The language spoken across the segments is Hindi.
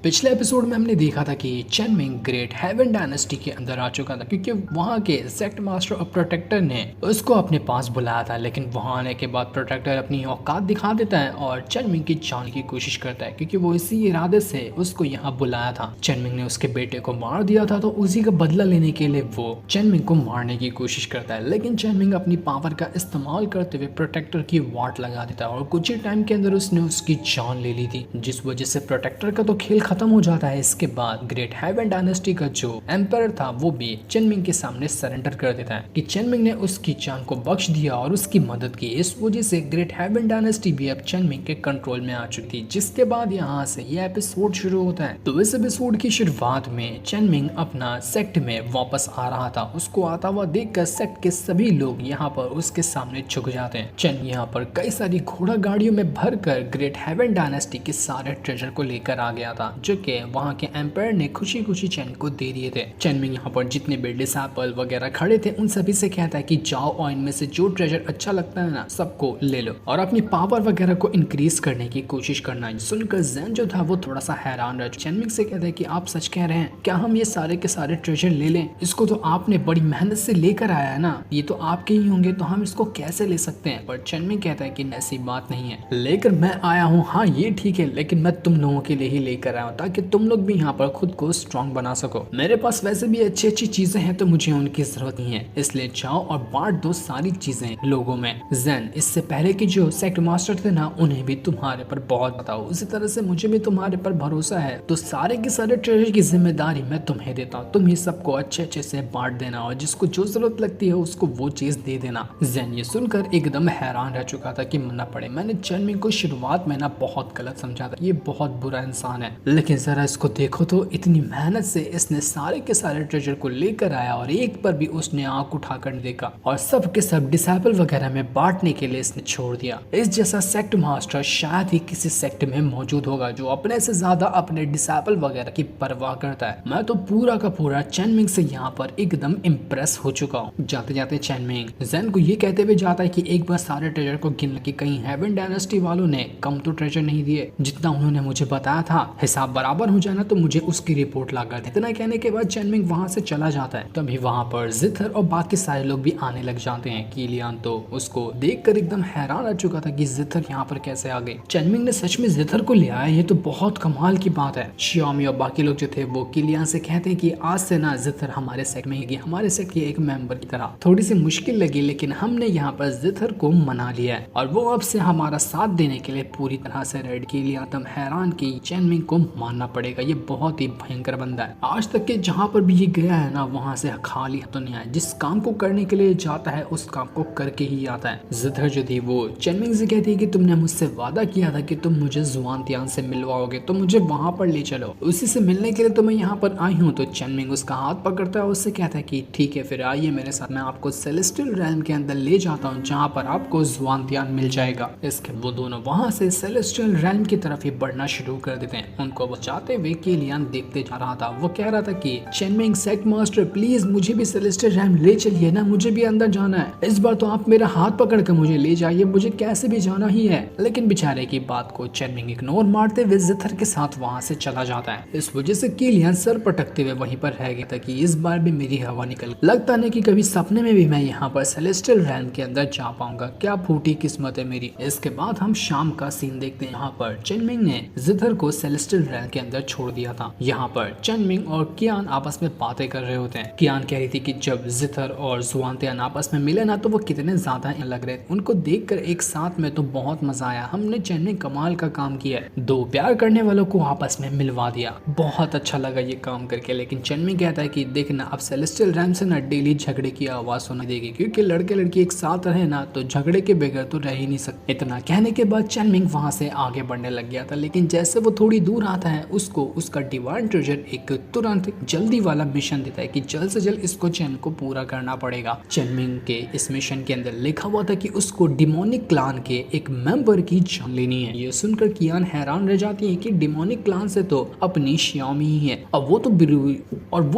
पिछले एपिसोड में हमने देखा था कि Chen Ming great heaven dynasty के अंदर आ चुका था क्योंकि वहां के सेक्ट मास्टर और प्रोटेक्टर ने उसको अपने पास बुलाया था। लेकिन वहां आने के बाद प्रोटेक्टर अपनी औकात दिखा देता है और चेन मिंग की जान की कोशिश करता है क्योंकि वो इसी इरादे से उसको यहाँ बुलाया था। चेन मिंग ने उसके बेटे को मार दिया था तो उसी का बदला लेने के लिए वो चेन मिंग को मारने की कोशिश करता है। लेकिन चेन मिंग अपनी पावर का इस्तेमाल करते हुए प्रोटेक्टर की वाट लगा देता है और कुछ ही टाइम के अंदर उसने उसकी जान ले ली थी, जिस वजह से प्रोटेक्टर का तो खेल खत्म हो जाता है। इसके बाद ग्रेट हेवन डायनेस्टी का जो एम्पायर था वो भी चेन मिंग के सामने सरेंडर कर देता है कि चेन मिंग ने उसकी जान को बख्श दिया और उसकी मदद की। इस वजह से ग्रेट हेवन डायनेस्टी भी अब चेन मिंग के कंट्रोल में आ चुकी थी। जिसके बाद यहाँ से ये एपिसोड शुरू होता है। तो इस एपिसोड की शुरुआत में चेन मिंग अपना सेक्ट में वापस आ रहा था। उसको आता हुआ देखकर सेक्ट के सभी लोग यहाँ पर उसके सामने झुक जाते हैं। चेन यहाँ पर कई सारी घोड़ा गाड़ियों में भरकर ग्रेट हेवन डायनेस्टी के सारे ट्रेजर को लेकर आ गया था, जो कि वहाँ के एम्पायर ने खुशी खुशी चेन को दे दिए थे। चेन मिंग यहाँ पर जितने भी डिसाइपल वगैरह खड़े थे उन सभी से कहता है कि जाओ और इनमें से जो ट्रेजर अच्छा लगता है ना सबको ले लो और अपनी पावर वगैरह को इंक्रीज करने की कोशिश करना। सुनकर ज़ेन जो था वो थोड़ा सा हैरान रहा। चेन मिंग से कहता है कि आप सच कह रहे हैं, क्या हम ये सारे के सारे ट्रेजर ले लें? इसको तो आपने बड़ी मेहनत से लेकर आया है ना, ये तो आपके ही होंगे, तो हम इसको कैसे ले सकते हैं? पर चेन मिंग कहता है कि ऐसी बात नहीं है, लेकर मैं आया हूँ, हाँ ये ठीक है, लेकिन मैं तुम लोगों के लिए ही लेकर आया हूँ ताकि तुम लोग भी यहाँ पर खुद को स्ट्रॉन्ग बना सको। मेरे पास वैसे भी अच्छी अच्छी चीजें हैं तो मुझे उनकी जरूरत नहीं है, इसलिए जाओ और बांट दो सारी चीजें लोगों में। ज़ेन, इससे पहले कि जो सेक्ट मास्टर थे ना उन्हें भी तुम्हारे पर बहुत बताओ, उसी तरह से मुझे भी तुम्हारे पर भरोसा है, तो सारे के सारे ट्रेजर की जिम्मेदारी मैं तुम्हें देता हूँ। तुम ही सबको अच्छे अच्छे से बांट देना और जिसको जो जरूरत लगती है उसको वो चीज दे देना। ज़ेन ये सुनकर एकदम हैरान रह चुका था कि मना पड़े, मैंने चेन मिंग को शुरुआत में ना बहुत गलत समझा था, ये बहुत बुरा इंसान है, लेकिन जरा इसको देखो तो इतनी मेहनत से इसने सारे के सारे ट्रेजर को लेकर आया और एक पर भी उसने आंख उठाकर नहीं देखा और सब के सब डिसाइपल वगैरह में बांटने के लिए इसने छोड़ दिया। इस जैसा सेक्ट मास्टर शायद ही किसी सेक्ट में मौजूद होगा जो अपने से ज्यादा अपने डिसाइपल वगैरह की परवाह करता है। मैं तो पूरा का पूरा चेन मिंग से यहाँ पर एकदम इम्प्रेस हो चुका हूँ। जाते जाते चेन मिंग ज़ेन को ये कहते हुए जाता है कि एक बार सारे ट्रेजर को गिन कि कहीं हेवन डायनेस्टी वालों ने कम तो ट्रेजर नहीं दिए, जितना उन्होंने मुझे बताया था हिसाब बराबर हो जाना तो मुझे उसकी रिपोर्ट ला कर। इतना कहने के बाद चेन मिंग वहां से चला जाता है। तभी वहां पर जिथर और बाकी सारे लोग भी आने लग जाते हैं। कीलियान तो उसको देखकर एकदम हैरान रह चुका था कि जिथर यहाँ पर कैसे आ गई। चेन मिंग ने सच में जिथर को ले आया, ये तो बहुत कमाल की बात है। शियामी और बाकी लोग जो थे वो कीलियान से कहते हैं कि आज से ना जिथर हमारे सेक्ट में ही, हमारे सेक्ट के एक मेंबर की तरह। थोड़ी सी मुश्किल लगी लेकिन हमने यहाँ पर जिथर को मना लिया है और वो अब से हमारा साथ देने के लिए पूरी तरह से रेडी। कीलियान तब हैरान की चेन मिंग को मानना पड़ेगा, ये बहुत ही भयंकर बंदा है। आज तक के जहाँ पर भी ये गया है ना वहां से खाली हाथ तो नहीं आया, जिस काम को करने के लिए जाता है उस काम को करके ही आता है। जिथर जो थी वो चेन मिंग से कहती है कि तुमने मुझसे वादा किया था कि तुम मुझे जुआनतियान से मिलवाओगे, तो मुझे वहां पर ले चलो, उसी से मिलने के लिए तो मैं यहाँ पर आई हूँ। तो चेन मिंग उसका हाथ पकड़ता है, उससे कहता है कि ठीक है फिर आइए मेरे साथ, मैं आपको सेलेस्टियल रैल्म के अंदर ले जाता हूँ जहाँ पर आपको जुआनतियान मिल जाएगा। इसके वो दोनों वहां से सेलेस्टियल रैल्म की तरफ ही बढ़ना शुरू कर देते हैं। उनको बचाते हुए कीलियान देखते जा रहा था। वो कह रहा था कि Chen Ming sect master please मुझे भी सेलेस्टियल रैल्म ले चलिए ना, मुझे भी अंदर जाना है, इस बार तो आप मेरा हाथ पकड़ कर मुझे ले जाइए, मुझे कैसे भी जाना ही है। लेकिन बेचारे की बात को चेन मिंग इग्नोर मारते हुए जिथर के साथ वहां से चला जाता है। इस वजह से कीलियान सर पटकते हुए वहीं पर रह गया था कि इस बार भी मेरी हवा निकल, लगता नहीं कि कभी सपने में भी मैं यहाँ पर सेलेस्टियल रैल्म के अंदर जा पाऊंगा, क्या फूटी किस्मत है मेरी। इसके बाद हम शाम का सीन देखते हैं। यहाँ पर चेन मिंग ने जिथर को सेलेस्टियल रैल्म के अंदर छोड़ दिया था। यहाँ पर चेन मिंग और कियान आपस में बातें कर रहे होते हैं। कियान कह रही थी कि जब जिथर और जुआनतियान आपस में मिले ना तो वो कितने ज्यादा लग रहे थे, उनको देखकर एक साथ में तो बहुत मजा आया, हमने चेन मिंग कमाल का काम किया है, दो प्यार करने वालों को आपस में मिलवा दिया, बहुत अच्छा लगा ये काम करके। लेकिन चेन मिंग कहता है कि देखना अब सेलेस्टियल रैल्म से ना डेली झगड़े की आवाज सुनाई देगी, क्योंकि लड़के लड़की एक साथ रहे ना तो झगड़े के बगैर तो रह ही नहीं सकते। इतना कहने के बाद चेन मिंग वहां से आगे बढ़ने लग गया था, लेकिन जैसे वो थोड़ी दूर आता है उसको उसका डिवाइन ट्रेजर एक तुरंत जल्दी वाला मिशन देता है कि जल्द से जल्द इसको चेन को पूरा करना पड़ेगा। चेन मिंग के इस मिशन के अंदर लिखा हुआ था कि उसको डिमोनिक क्लान के एक मेंबर की जान लेनी है। ये सुनकर कियान हैरान रह जाती है कि डिमोनिक क्लान से तो अपनी शियामी ही है, अब वो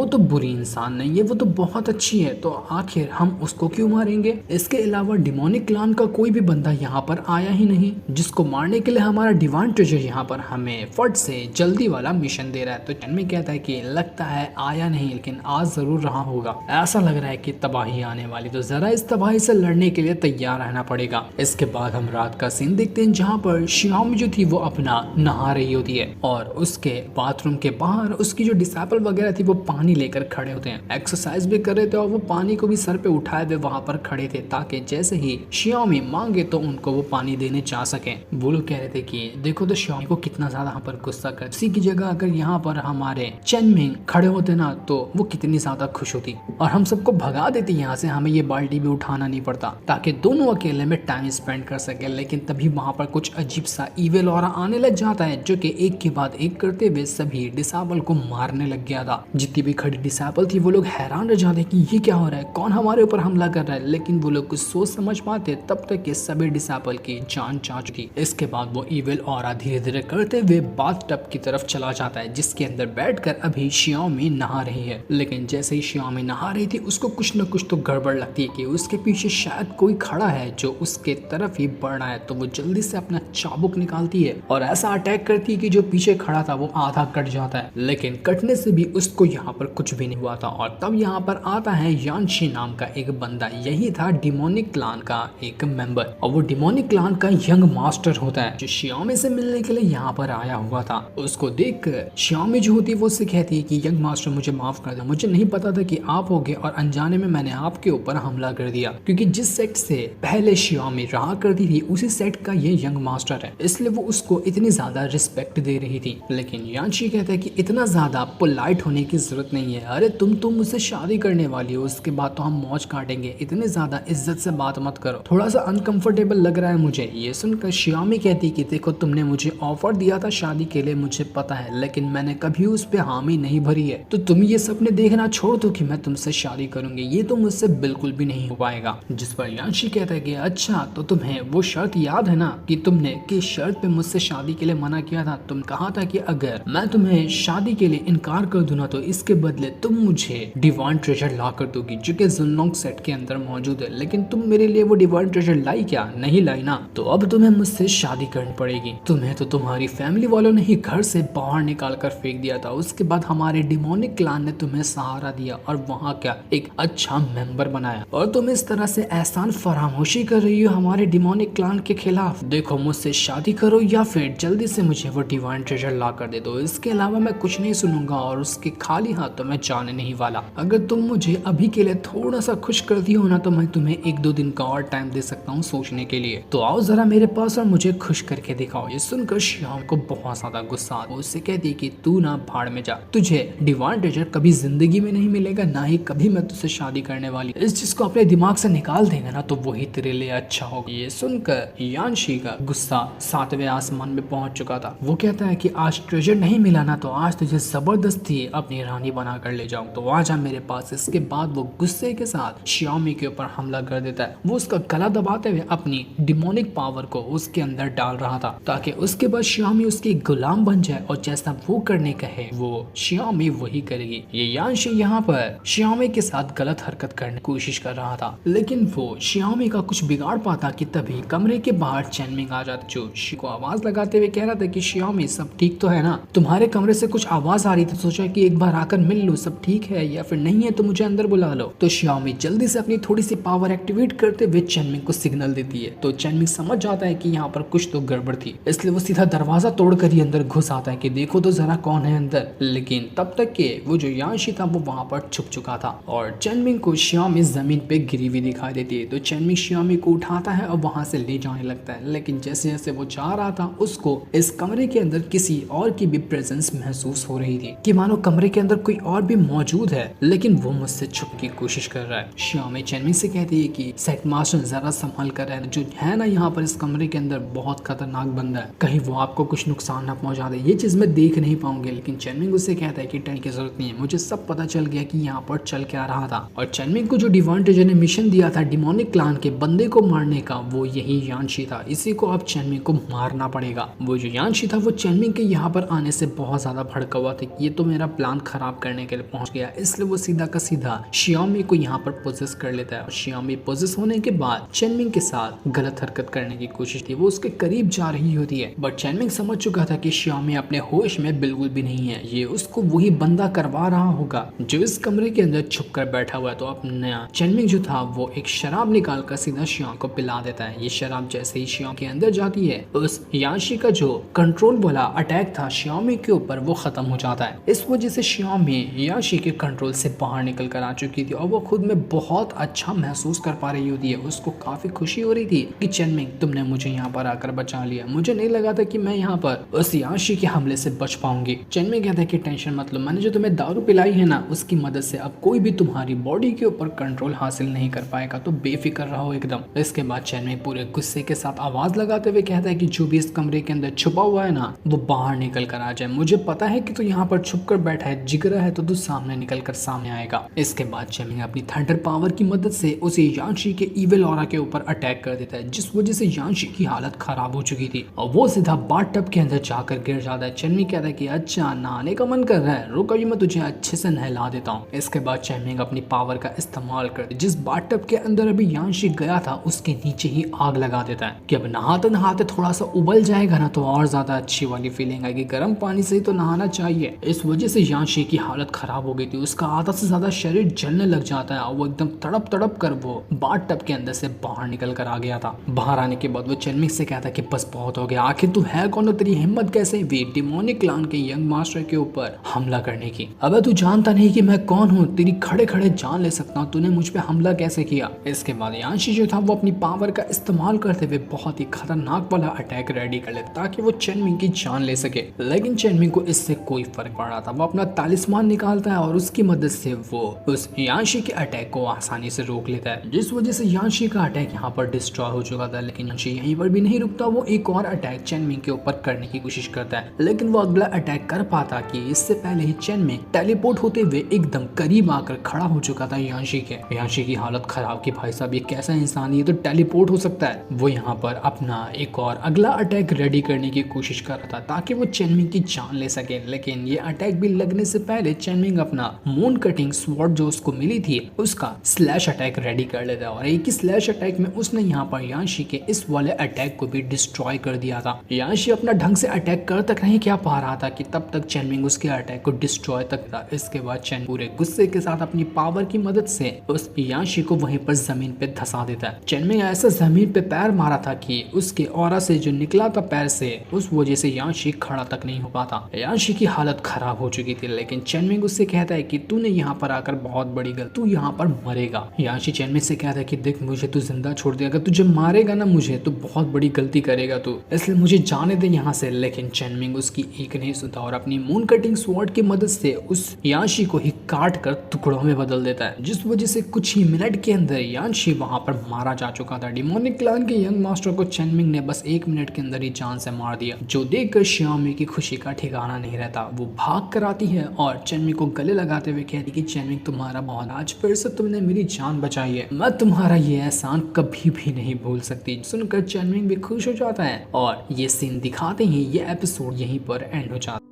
तो बुरी इंसान नहीं है, वो तो बहुत अच्छी है, तो आखिर हम उसको क्यों मारेंगे। इसके अलावा डिमोनिक क्लान का कोई भी बंदा यहाँ पर आया ही नहीं जिसको मारने के लिए हमारा डिवाइन ट्रेजर यहाँ पर हमें फट से जल्दी वाला मिशन दे रहा है। तो चेनमिंग कहता है कि लगता है आया नहीं लेकिन आज जरूर रहा होगा, ऐसा लग रहा है कि तबाही आने वाली, तो जरा इस तबाही से लड़ने के लिए तैयार रहना पड़ेगा। इसके बाद हम रात का सीन देखते हैं जहाँ पर श्यामी जो थी वो अपना नहा रही होती है और उसके बाथरूम के बाहर उसकी जो डिसाइपल वगैरह थी वो पानी लेकर खड़े होते हैं, एक्सरसाइज भी कर रहे थे और वो पानी को भी सर पे उठाए हुए वहां पर खड़े थे ताकि जैसे ही श्यामी मांगे तो उनको वो पानी देने चाह सके। वो लोग कह रहे थे कि देखो तो श्यामी को कितना ज्यादा यहाँ पर गुस्सा कर, इसी की जगह अगर यहाँ पर हमारे चेनमिंग खड़े होते ना तो वो कितनी ज्यादा खुश होती और हम सबको भगा देती यहाँ से, हमें ये बाल्टी भी उठाना नहीं पड़ता ताकि दोनों अकेले में टाइम स्पेंड कर सके। लेकिन तभी वहां पर कुछ अजीब सा ईविल ऑरा आने लग जाता है जो कि एक के बाद एक करते हुए सभी डिसाइबल को मारने लग गया था। जितनी भी खड़ी डिसाइबल थी वो लोग हैरान रह जाते कि ये क्या हो रहा है, कौन हमारे ऊपर हमला कर रहा है, लेकिन वो लोग कुछ सोच समझ पाते तब तक के सभी डिसाइबल की जान जा चुकी। इसके बाद वो ईविल ऑरा धीरे धीरे करते हुए बाथटब की तरफ चला जाता है जिसके अंदर बैठकर अभी श्यामी नहा रही है। लेकिन जैसे ही श्यामी नहा रही थी उसको कुछ न कुछ तो गड़बड़ लगती है कि उसके पीछे शायद कोई खड़ा है जो उसके तरफ ही बढ़ रहा है। तो वो जल्दी से अपना चाबुक निकालती है और ऐसा अटैक करती है कि जो पीछे खड़ा था वो आधा कट जाता है, लेकिन कटने से भी उसको यहाँ पर कुछ भी नहीं हुआ था। और तब यहाँ पर आता है यानशी नाम का एक बंदा, यही था डिमोनिक क्लान का एक मेंबर और वो डिमोनिक क्लान का यंग मास्टर होता है जो श्यामी से मिलने के लिए यहाँ पर आया हुआ था। उसको देखकर श्यामी जो होती है वो उससे कहती है कि यंग मास्टर मुझे माफ कर दो, मुझे नहीं पता था कि आप होगे और अनजाने में मैंने आपके ऊपर हमला कर दिया, क्योंकि जिस सेट से पहले श्यामी रहा करती थी उसी सेट का ये यंग मास्टर है, इसलिए वो उसको इतनी ज्यादा रिस्पेक्ट दे रही थी। लेकिन यानशी कहता है कि इतना ज्यादा पोलाइट होने की जरूरत नहीं है, अरे तुम मुझसे शादी करने वाली हो, उसके बाद तो हम मौज काटेंगे, इतने ज्यादा इज्जत से बात मत करो, थोड़ा सा अनकंफर्टेबल लग रहा है मुझे। ये सुनकर श्यामी कहती कि देखो तुमने मुझे ऑफर दिया था शादी के लिए, मुझे पता है, लेकिन मैंने कभी उस पे हामी नहीं भरी है, तो तुम ये सपने देखना छोड़ दो कि मैं तुमसे शादी करूंगी, ये तो मुझसे बिल्कुल भी नहीं हो पाएगा। जिस पर यानशी कहता है कि अच्छा तो तुम्हें वो शर्त याद है ना कि तुमने किस शर्त पे मुझसे शादी के लिए मना किया था, तुम कहा था कि अगर मैं तुम्हें शादी के लिए इनकार कर दूं ना तो इसके बदले तुम मुझे डिवाइन ट्रेजर ला कर दोगी जो कि जुनलोंग सेट के अंदर मौजूद है, लेकिन तुम मेरे लिए वो डिवाइन ट्रेजर लाई क्या, नहीं लाई ना, तो अब तुम्हें मुझसे शादी करनी पड़ेगी। तुम्हें तो तुम्हारी फैमिली वालों ने ही घर से बाहर निकाल कर फेंक दिया था, उसके बाद हमारे डिमोनिक क्लान ने तुम्हें सहारा दिया और वहाँ क्या एक अच्छा मेंबर बनाया, और तुम इस तरह से एहसान फरामोशी कर रही हो हमारे डिमोनिक क्लान के खिलाफ। देखो मुझसे शादी करो या फिर जल्दी से मुझे वो डिवाइन ट्रेजर ला कर दे दो, इसके अलावा मैं कुछ नहीं सुनूंगा और उसके खाली हाथ तो मैं जाने नहीं वाला। अगर तुम मुझे अभी के लिए थोड़ा सा खुश कर दी हो ना तो मैं तुम्हें 1-2 दिन का और टाइम दे सकता हूँ सोचने के लिए, तो आओ जरा मेरे पास और मुझे खुश करके दिखाओ। ये सुनकर श्याम को बहुत ज्यादा गुस्सा आता है, उससे कहती है कि तू ना भाड़ में जा, तुझे डिवाइन ट्रेजर कभी जिंदगी में नहीं मिलेगा, ना ही कभी मैं तुझसे शादी करने वाली, इस चीज को अपने दिमाग से निकाल देगा ना तो वही तेरे लिए अच्छा होगा। ये सुनकर यानशी का गुस्सा 7वें आसमान में पहुंच चुका था। वो कहता है कि आज ट्रेजर नहीं मिला ना तो आज तुझे जबरदस्ती अपनी रानी बना कर ले जाऊं, तो आ जा मेरे पास। इसके बाद वो गुस्से के साथ श्यामी के ऊपर हमला कर देता है। वो उसका गला दबाते हुए अपनी डिमोनिक पावर को उसके अंदर डाल रहा था ताकि उसके बाद श्यामी उसकी गुलाम बन जाए और जैसा वो करने कहे वो श्यामी वही करेगी। ये यानशी यहाँ पर श्यामी के साथ गलत हरकत करने की कोशिश कर रहा था, लेकिन वो श्यामी का कुछ बिगाड़ पाता कि तभी कमरे के बाहर चेनमिंग आ जाता जो को आवाज लगाते हुए कह रहा था कि श्यामी सब ठीक तो है ना, तुम्हारे कमरे से कुछ आवाज आ रही थी, सोचा कि एक बार आकर मिल लो, सब ठीक है, या फिर नहीं है तो मुझे अंदर बुला लो। तो श्यामी जल्दी से अपनी थोड़ी सी पावर एक्टिवेट करते हुए चेनमिंग को सिग्नल देती है। तो चेनमिंग समझ जाता है कि यहाँ पर कुछ तो गड़बड़ थी, इसलिए वो सीधा दरवाजा तोड़कर ही अंदर घुस आता है कि देखो तो जरा कौन है अंदर। लेकिन तब तक के वो जो यानशी था वो वहां पर छुप चुका था और चेनमिंग को श्यामी जमीन पे गिरी हुई दिखाई देती है। तो चेनमिंग श्यामी को उठाता है और वहां से ले जाने लगता है, लेकिन जैसे जैसे वो जा रहा था उसको इस कमरे के अंदर किसी और की भी प्रेजेंस महसूस हो रही थी कि मानो कमरे के अंदर कोई और भी मौजूद है, लेकिन वो मुझसे छुपने की कोशिश कर रहा है। श्यामी चेनमिंग से कहती है कि सेट मास्टर जरा संभल कर रहना, जो है ना यहाँ पर इस कमरे के अंदर बहुत खतरनाक बंदा है, कहीं वो आपको कुछ नुकसान ना पहुंचा दे, ये चीज मैं देख नहीं पाऊंगी। लेकिन चेनमिंग उससे कहता है कि टेंशन की जरूरत नहीं है, मुझे सब पता चल गया कि यहाँ पर चल क्या रहा था। और चेनमिंग को जो डिवाइन ट्रेजर ने मिशन दिया था डिमोनिक क्लान के बंदे को मारने का, वो यही यानशी था, इसी को अब चेनमिंग को मारना पड़ेगा। वो जो यानशी था वो चेनमिंग के यहाँ पर आने से बहुत ज्यादा भड़का हुआ था कि ये तो मेरा प्लान खराब करने के लिए पहुंच गया, इसलिए वो सीधा का सीधा श्यामी को यहाँ पर पोजेस कर लेता है। और श्यामी पोजेस होने के बाद चेनमिंग के साथ गलत हरकत करने की कोशिश थी, वो उसके करीब जा रही होती है, बट चेनमिंग समझ चुका था कि श्यामी श्यामी अपने होश में बिल्कुल भी नहीं है। ये उसको वही बंदा करवा रहा होगा जो इस कमरे के अंदर छुप कर बैठा हुआ है। तो अपना चेनमिंग जो था वो एक शराब निकाल कर सीधा श्याम को पिला देता है। ये शराब जैसे ही श्याम के अंदर जाती है उस यांशी का जो कंट्रोल वाला अटैक था श्यामी के ऊपर वो खत्म हो जाता है। इस वजह से श्यामी यांशी के कंट्रोल से बाहर निकल कर आ चुकी थी और वो खुद में बहुत अच्छा महसूस कर पा रही होती है। उसको काफी खुशी हो रही थी कि चेनमिंग तुमने मुझे यहाँ पर आकर बचा लिया, मुझे नहीं लगा था कि मैं यहाँ पर उस यांशी के हमले से बच पाऊंगी। चेनमिंग कहता है कि टेंशन मत लो, मैंने जो तुम्हें दारू पिलाई है ना उसकी मदद से अब कोई भी तुम्हारी बॉडी के ऊपर कंट्रोल हासिल नहीं कर पाएगा, तो बेफिक्र रहो एकदम। इसके बाद चेनमिंग पूरे गुस्से के साथ आवाज लगाते हुए कहता है कि जो भी इस कमरे के अंदर छुपा हुआ है ना वो बाहर निकल कर आ जाए। मुझे पता है कि तू यहाँ पर छुप कर बैठा है, जिगरा है तो तू सामने निकल कर सामने आएगा। इसके बाद चेनमिंग अपनी थंडर पावर की मदद से उसे यांशी के इविल ऑरा के ऊपर अटैक कर देता है, जिस वजह से यांशी की हालत खराब हो चुकी थी और वो सीधा बाथ टब के अंदर जाकर गिर जाता है। चेनमिंग कहता है कि अच्छा नहाने का मन कर रहा है, रुक अभी मैं तुझे अच्छे से नहला देता हूँ। इसके बाद चेनमिंग अपनी पावर का इस्तेमाल कर जिस बाथ टब के अंदर अभी यांशी गया था उसके नीचे ही आग लगा देता है कि अब नहाते नहाते थोड़ा सा उबल जाएगा ना तो और ज्यादा अच्छी वाली फीलिंग आएगी, गर्म पानी से ही तो नहाना चाहिए। इस वजह से यांशी की हालत खराब हो गई थी, उसका आधा से ज्यादा शरीर जलने लग जाता है और वो एकदम तड़प तड़प कर वो बाथ टब के अंदर से बाहर निकल कर आ गया था। बाहर आने के बाद वो चेनमिंग से कहता है कि बस बहुत हो गया, आखिर तू है कौन और तेरी हिम्मत कैसे हुई डिमोनिक क्लान के यंग मास्टर के ऊपर हमला करने की? अबे तू जानता नहीं कि मैं कौन हूँ, तेरी खड़े खड़े जान ले सकता हूँ, तूने मुझ पे हमला कैसे किया? इसके बाद यांशी जो था वो अपनी पावर का इस्तेमाल करते हुए बहुत ही खतरनाक वाला अटैक रेडी कर लेता ताकि वो चेनमिंग की जान ले सके, लेकिन चेनमिंग को इससे कोई फर्क पड़ रहा था। वो अपना तालिस्मान निकालता है और उसकी मदद से वो उस यांशी के अटैक को आसानी से रोक लेता है, जिस वजह से यांशी का अटैक यहाँ पर डिस्ट्रॉय हो चुका था। लेकिन यांशी यहीं पर भी नहीं रुकता, वो एक और अटैक चेनमिंग के ऊपर करने की कोशिश करता है, लेकिन वो अगला अटैक कर पाता कि इससे पहले ही चेनमिंग टेलीपोर्ट होते हुए एकदम करीब आकर खड़ा हो चुका था यांशी के। यांशी की हालत खराब कि भाई साहब ये कैसा इंसान, ये तो टेलीपोर्ट हो सकता है। वो यहाँ पर अपना एक और अगला अटैक रेडी करने की कोशिश कर रहा था ताकि वो चेनमिंग की जान ले सके, लेकिन ये अटैक भी लगने से पहले चेनमिंग अपना मून कटिंग स्वॉर्ड जो उसको मिली थी उसका स्लैश अटैक रेडी कर लेता है और एक ही स्लैश अटैक में उसने यहाँ पर यांशी के इस वाले अटैक को भी डिस्ट्रॉय कर दिया था। यांशी अपना ढंग से अटैक कर तक नहीं क्या पा रहा था कि तब तक चेनमिंग उसके अटैक को डिस्ट्रॉय तक था। इसके बाद चेन पूरे गुस्से के साथ अपनी पावर की मदद से उस यांशी को वहीं पर जमीन पे धंसा देता है। चेनमिंग ऐसा जमीन पे पैर मारा था कि उसके ऑरा से जो निकला था पैर से उस वजह से यांशी खड़ा तक नहीं हो पाता। यांशी की हालत खराब हो चुकी थी, लेकिन चेनमिंग उससे कहता है कि तूने यहाँ पर आकर बहुत बड़ी गलती, तू यहाँ पर मरेगा। यांशी चेनमिंग से कहता है कि देख मुझे तू जिंदा छोड़ दे, अगर तुझे मारेगा ना मुझे तो बहुत बड़ी गलती करेगा तू, इसलिए मुझे जाने दे यहाँ से। लेकिन चेनमिंग उसकी एक नहीं सुनता और अपनी मून कटिंग स्वॉर्ड की मदद से उस यांशी को ही काट कर टुकड़ों में बदल देता है, जिस वजह से कुछ ही मिनट के अंदर यांशी वहां पर मारा जा चुका था। डिमोनिक क्लान के यंग मास्टर को चेनमिंग ने बस 1 मिनट के अंदर ही जान से मार दिया, जो देखकर श्यामी की खुशी का ठिकाना नहीं रहता। वो भाग कर आती है और चेनमिंग को गले लगाते हुए कहती कि चेनमिंग तुम्हारा बहुत, आज फिर से तुमने मेरी जान बचाई है, मैं तुम्हारा ये एहसान कभी भी नहीं भूल सकती। सुनकर चेनमिंग भी खुश हो जाता है और ये सीन दिखाते ही ये एपिसोड यहीं पर एंड हो जाता है।